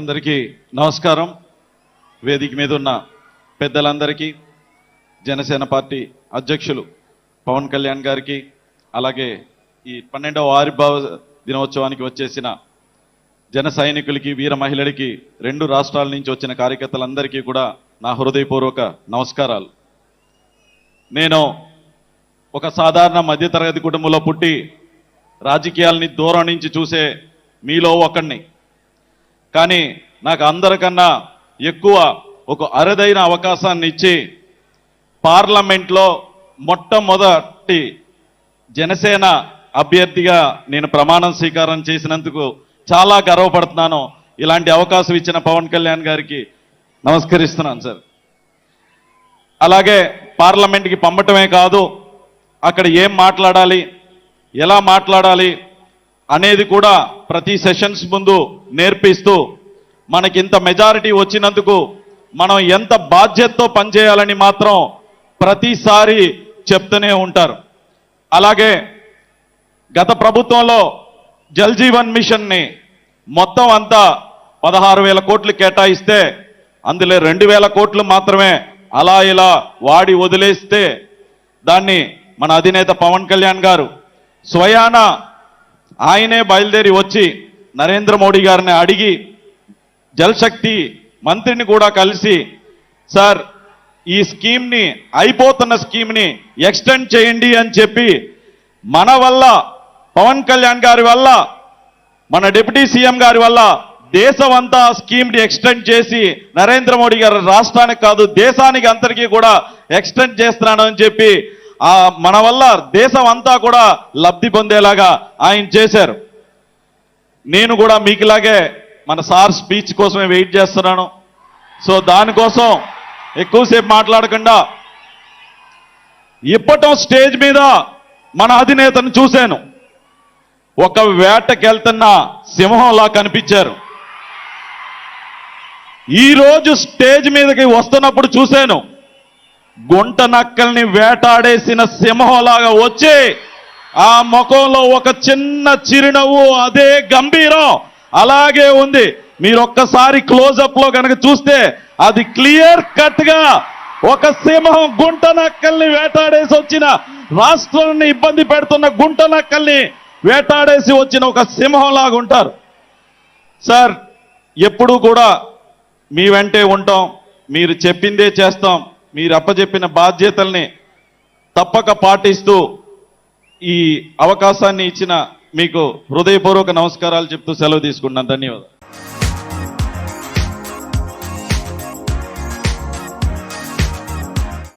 అందరికీ నమస్కారం. వేదిక మీద ఉన్న పెద్దలందరికీ, జనసేన పార్టీ అధ్యక్షులు పవన్ కళ్యాణ్ గారికి, అలాగే ఈ 12వ ఆవిర్భావ దినోత్సవానికి వచ్చేసిన జన సైనికులకి, వీర మహిళలకి, 2 రాష్ట్రాల నుంచి వచ్చిన కార్యకర్తలందరికీ కూడా నా హృదయపూర్వక నమస్కారాలు. నేను ఒక సాధారణ మధ్యతరగతి కుటుంబంలో పుట్టి రాజకీయాలని దూరం నుంచి చూసే మీలో ఒకడిని. కానీ నాకు అందరికన్నా ఎక్కువ ఒక అరుదైన అవకాశాన్ని ఇచ్చి పార్లమెంట్లో మొట్టమొదటి జనసేన అభ్యర్థిగా నేను ప్రమాణం స్వీకారం చేసినందుకు చాలా గర్వపడుతున్నాను. ఇలాంటి అవకాశం ఇచ్చిన పవన్ కళ్యాణ్ గారికి నమస్కరిస్తున్నాను సార్. అలాగే పార్లమెంట్కి పంపటమే కాదు, అక్కడ ఏం మాట్లాడాలి, ఎలా మాట్లాడాలి అనేది కూడా ప్రతి సెషన్స్ ముందు నేర్పిస్తూ, మనకింత మెజారిటీ వచ్చినందుకు మనం ఎంత బాధ్యతతో పనిచేయాలని మాత్రం ప్రతిసారి చెప్తూనే ఉంటారు. అలాగే గత ప్రభుత్వంలో జల్ జీవన్ మిషన్ని మొత్తం అంతా 16,000 కోట్లు కేటాయిస్తే అందులో 2,000 కోట్లు మాత్రమే అలా ఇలా వాడి వదిలేస్తే దాన్ని మన అధినేత పవన్ కళ్యాణ్ గారు స్వయాన ఆయనే బయలుదేరి వచ్చి నరేంద్ర మోడీ గారిని అడిగి జలశక్తి మంత్రిని కూడా కలిసి, సార్ ఈ స్కీమ్ని, అయిపోతున్న స్కీమ్ని ఎక్స్టెండ్ చేయండి అని చెప్పి, మన వల్ల, పవన్ కళ్యాణ్ గారి వల్ల, మన డిప్యూటీ సీఎం గారి వల్ల దేశం అంతా స్కీమ్ని ఎక్స్టెండ్ చేసి నరేంద్ర మోడీ గారు రాష్ట్రానికి కాదు దేశానికి అందరికీ కూడా ఎక్స్టెండ్ చేస్తున్నాను అని చెప్పి మన వల్ల దేశం అంతా కూడా లబ్ధి పొందేలాగా ఆయన చేశారు. నేను కూడా మీకులాగే మన సార్ స్పీచ్ కోసమే వెయిట్ చేస్తున్నాను. సో దానికోసం ఎక్కువసేపు మాట్లాడకుండా ఇప్పటం స్టేజ్ మీద మన అధినేతను చూశాను. ఒక వేటకెళ్తున్న సింహంలా కనిపించారు. ఈరోజు స్టేజ్ మీదకి వస్తున్నప్పుడు చూశాను, గుంట నక్కల్ని వేటాడేసిన సింహంలాగా వచ్చి ఆ ముఖంలో ఒక చిన్న చిరునవ్వు, అదే గంభీరం అలాగే ఉంది. మీరు ఒక్కసారి క్లోజప్ లో కనుక చూస్తే అది క్లియర్ కట్ గా ఒక సింహం గుంట నక్కల్ని వేటాడేసి వచ్చిన, రాష్ట్రాన్ని ఇబ్బంది పెడుతున్న గుంట నక్కల్ని వేటాడేసి వచ్చిన ఒక సింహంలాగా ఉంటారు. సార్ ఎప్పుడూ కూడా మీ వెంటే ఉంటాం, మీరు చెప్పిందే చేస్తాం, మీరు అప్పచెప్పిన బాధ్యతల్ని తప్పక పాటిస్తూ ఈ అవకాశాన్ని ఇచ్చిన మీకు హృదయపూర్వక నమస్కారాలు చెప్తూ సెలవు తీసుకుంటున్నాను. ధన్యవాదాలు.